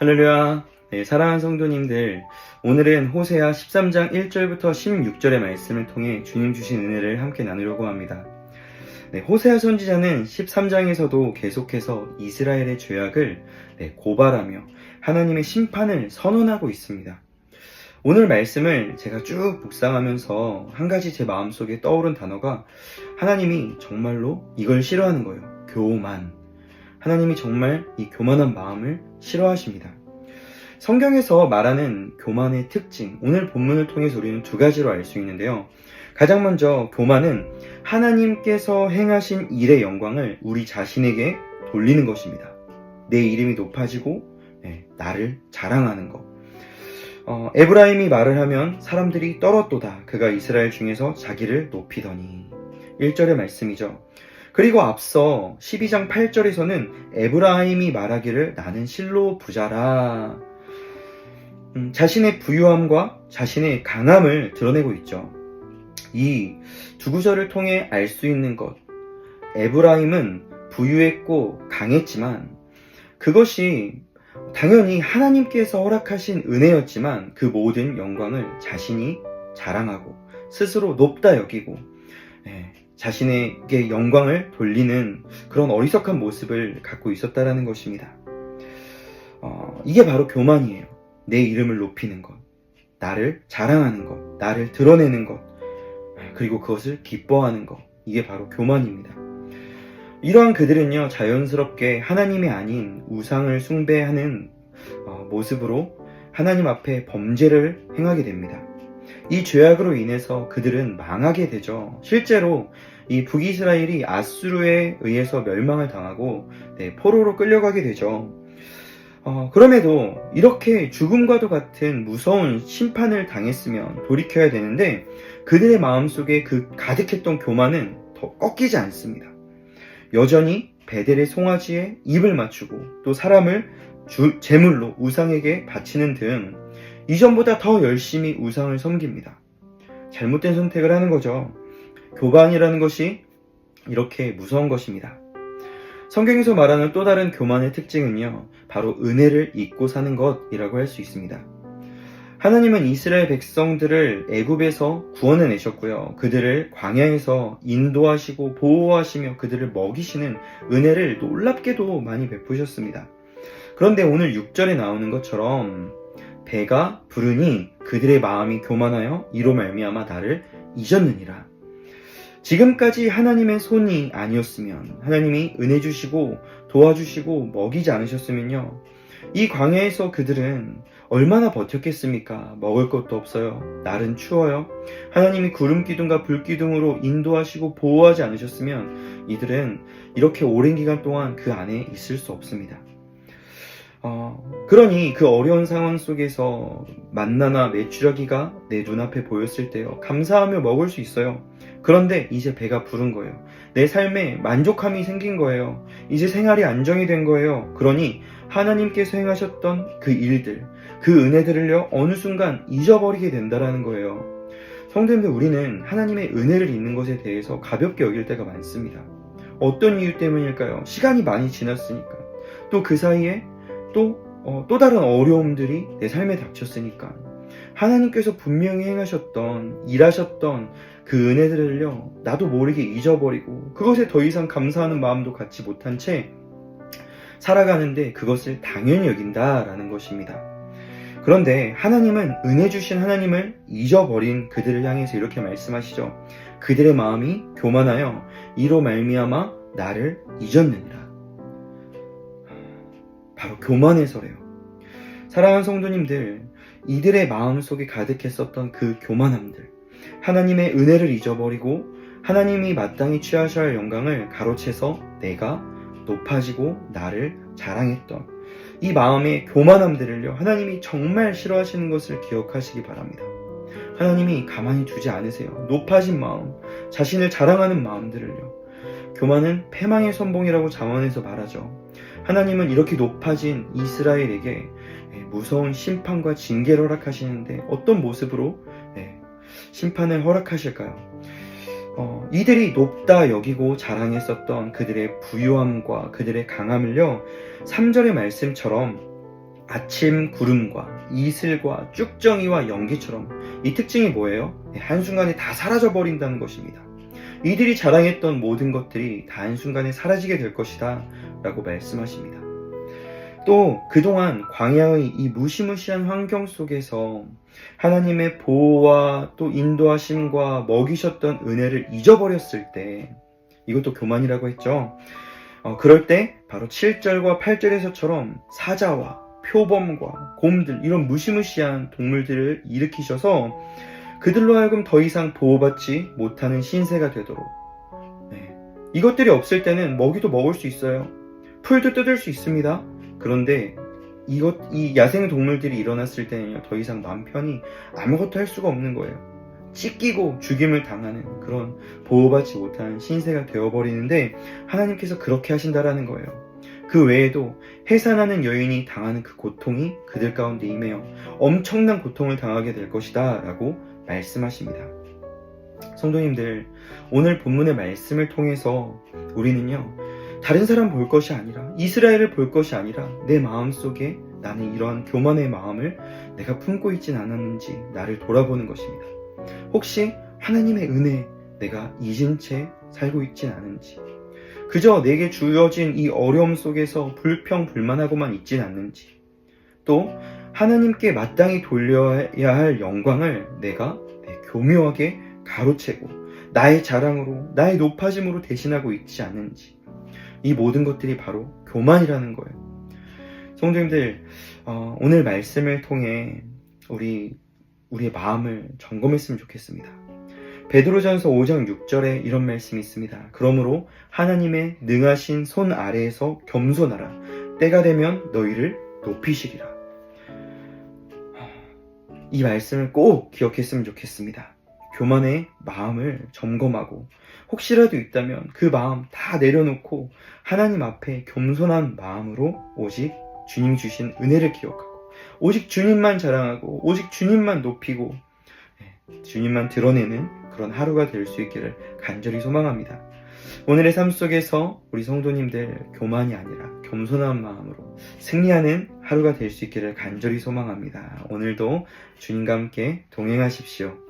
할렐루야. 네, 사랑하는 성도님들, 오늘은 호세아 13장 1절부터 16절의 말씀을 통해 주님 주신 은혜를 함께 나누려고 합니다. 네, 호세아 선지자는 13장에서도 계속해서 이스라엘의 죄악을 고발하며 하나님의 심판을 선언하고 있습니다. 오늘 말씀을 제가 쭉 묵상하면서 한 가지 제 마음속에 떠오른 단어가, 하나님이 정말로 이걸 싫어하는 거예요. 교만. 하나님이 정말 이 교만한 마음을 싫어하십니다. 성경에서 말하는 교만의 특징, 오늘 본문을 통해서 우리는 두 가지로 알 수 있는데요. 가장 먼저 교만은 하나님께서 행하신 일의 영광을 우리 자신에게 돌리는 것입니다. 내 이름이 높아지고 나를 자랑하는 것. 에브라임이 말을 하면 사람들이 떨었도다. 그가 이스라엘 중에서 자기를 높이더니. 1절의 말씀이죠. 그리고 앞서 12장 8절에서는 에브라임이 말하기를 나는 실로 부자라. 자신의 부유함과 자신의 강함을 드러내고 있죠. 이 두 구절을 통해 알 수 있는 것, 에브라임은 부유했고 강했지만 그것이 당연히 하나님께서 허락하신 은혜였지만 그 모든 영광을 자신이 자랑하고 스스로 높다 여기고 자신에게 영광을 돌리는 그런 어리석한 모습을 갖고 있었다라는 것입니다. 이게 바로 교만이에요. 내 이름을 높이는 것, 나를 자랑하는 것, 나를 드러내는 것, 그리고 그것을 기뻐하는 것, 이게 바로 교만입니다. 이러한 그들은요, 자연스럽게 하나님이 아닌 우상을 숭배하는 모습으로 하나님 앞에 범죄를 행하게 됩니다. 이 죄악으로 인해서 그들은 망하게 되죠. 실제로 이 북이스라엘이 아수르에 의해서 멸망을 당하고 포로로 끌려가게 되죠. 그럼에도 이렇게 죽음과도 같은 무서운 심판을 당했으면 돌이켜야 되는데 그들의 마음속에 그 가득했던 교만은 더 꺾이지 않습니다. 여전히 베델의 송아지에 입을 맞추고 또 사람을 제물로 우상에게 바치는 등 이전보다 더 열심히 우상을 섬깁니다. 잘못된 선택을 하는 거죠. 교만이라는 것이 이렇게 무서운 것입니다. 성경에서 말하는 또 다른 교만의 특징은요, 바로 은혜를 잊고 사는 것이라고 할 수 있습니다. 하나님은 이스라엘 백성들을 애굽에서 구원해 내셨고요. 그들을 광야에서 인도하시고 보호하시며 그들을 먹이시는 은혜를 놀랍게도 많이 베푸셨습니다. 그런데 오늘 6절에 나오는 것처럼 배가 부르니 그들의 마음이 교만하여 이로 말미암아 나를 잊었느니라. 지금까지 하나님의 손이 아니었으면, 하나님이 은혜 주시고 도와주시고 먹이지 않으셨으면요, 이 광야에서 그들은 얼마나 버텼겠습니까? 먹을 것도 없어요. 날은 추워요. 하나님이 구름 기둥과 불 기둥으로 인도하시고 보호하지 않으셨으면 이들은 이렇게 오랜 기간 동안 그 안에 있을 수 없습니다. 그러니 그 어려운 상황 속에서 만나나 메추라기가 내 눈앞에 보였을 때요, 감사하며 먹을 수 있어요. 그런데 이제 배가 부른 거예요. 내 삶에 만족함이 생긴 거예요. 이제 생활이 안정이 된 거예요. 그러니 하나님께서 행하셨던 그 일들, 그 은혜들을요, 어느 순간 잊어버리게 된다라는 거예요. 성도님들, 우리는 하나님의 은혜를 잊는 것에 대해서 가볍게 여길 때가 많습니다. 어떤 이유 때문일까요? 시간이 많이 지났으니까. 또 그 사이에 또 다른 어려움들이 내 삶에 닥쳤으니까. 하나님께서 분명히 행하셨던, 일하셨던 그 은혜들을요, 나도 모르게 잊어버리고 그것에 더 이상 감사하는 마음도 갖지 못한 채 살아가는데 그것을 당연히 여긴다라는 것입니다. 그런데 하나님은 은혜 주신 하나님을 잊어버린 그들을 향해서 이렇게 말씀하시죠. 그들의 마음이 교만하여 이로 말미암아 나를 잊었느니라. 바로 교만해서래요. 사랑하는 성도님들, 이들의 마음속에 가득했었던 그 교만함들, 하나님의 은혜를 잊어버리고 하나님이 마땅히 취하셔야 할 영광을 가로채서 내가 높아지고 나를 자랑했던 이 마음의 교만함들을요, 하나님이 정말 싫어하시는 것을 기억하시기 바랍니다. 하나님이 가만히 두지 않으세요. 높아진 마음, 자신을 자랑하는 마음들을요. 교만은 패망의 선봉이라고 잠언에서 말하죠. 하나님은 이렇게 높아진 이스라엘에게 무서운 심판과 징계를 허락하시는데 어떤 모습으로 심판을 허락하실까요? 이들이 높다 여기고 자랑했었던 그들의 부유함과 그들의 강함을요, 3절의 말씀처럼 아침 구름과 이슬과 쭉정이와 연기처럼 이 특징이 뭐예요? 한순간에 다 사라져 버린다는 것입니다. 이들이 자랑했던 모든 것들이 다 한순간에 사라지게 될 것이다 라고 말씀하십니다. 또 그동안 광야의 이 무시무시한 환경 속에서 하나님의 보호와 또 인도하심과 먹이셨던 은혜를 잊어버렸을 때, 이것도 교만이라고 했죠. 그럴 때 바로 7절과 8절에서처럼 사자와 표범과 곰들, 이런 무시무시한 동물들을 일으키셔서 그들로 하여금 더 이상 보호받지 못하는 신세가 되도록, 이것들이 없을 때는 먹이도 먹을 수 있어요. 풀도 뜯을 수 있습니다. 그런데 이 야생 동물들이 일어났을 때는요, 더 이상 마음 편히 아무것도 할 수가 없는 거예요. 찢기고 죽임을 당하는 그런 보호받지 못한 신세가 되어버리는데, 하나님께서 그렇게 하신다라는 거예요. 그 외에도 해산하는 여인이 당하는 그 고통이 그들 가운데 임해요. 엄청난 고통을 당하게 될 것이다 라고 말씀하십니다. 성도님들, 오늘 본문의 말씀을 통해서 우리는요, 다른 사람 볼 것이 아니라, 이스라엘을 볼 것이 아니라 내 마음속에 나는 이러한 교만의 마음을 내가 품고 있진 않았는지 나를 돌아보는 것입니다. 혹시 하나님의 은혜 내가 잊은 채 살고 있진 않은지, 그저 내게 주어진 이 어려움 속에서 불평불만하고만 있진 않는지, 또 하나님께 마땅히 돌려야 할 영광을 내가 교묘하게 가로채고 나의 자랑으로, 나의 높아짐으로 대신하고 있지 않는지, 이 모든 것들이 바로 교만이라는 거예요. 성도님들, 오늘 말씀을 통해 우리의 마음을 점검했으면 좋겠습니다. 베드로전서 5장 6절에 이런 말씀이 있습니다. 그러므로 하나님의 능하신 손 아래에서 겸손하라. 때가 되면 너희를 높이시리라. 이 말씀을 꼭 기억했으면 좋겠습니다. 교만의 마음을 점검하고, 혹시라도 있다면 그 마음 다 내려놓고 하나님 앞에 겸손한 마음으로 오직 주님 주신 은혜를 기억하고, 오직 주님만 자랑하고, 오직 주님만 높이고, 주님만 드러내는 그런 하루가 될 수 있기를 간절히 소망합니다. 오늘의 삶 속에서 우리 성도님들 교만이 아니라 겸손한 마음으로 승리하는 하루가 될 수 있기를 간절히 소망합니다. 오늘도 주님과 함께 동행하십시오.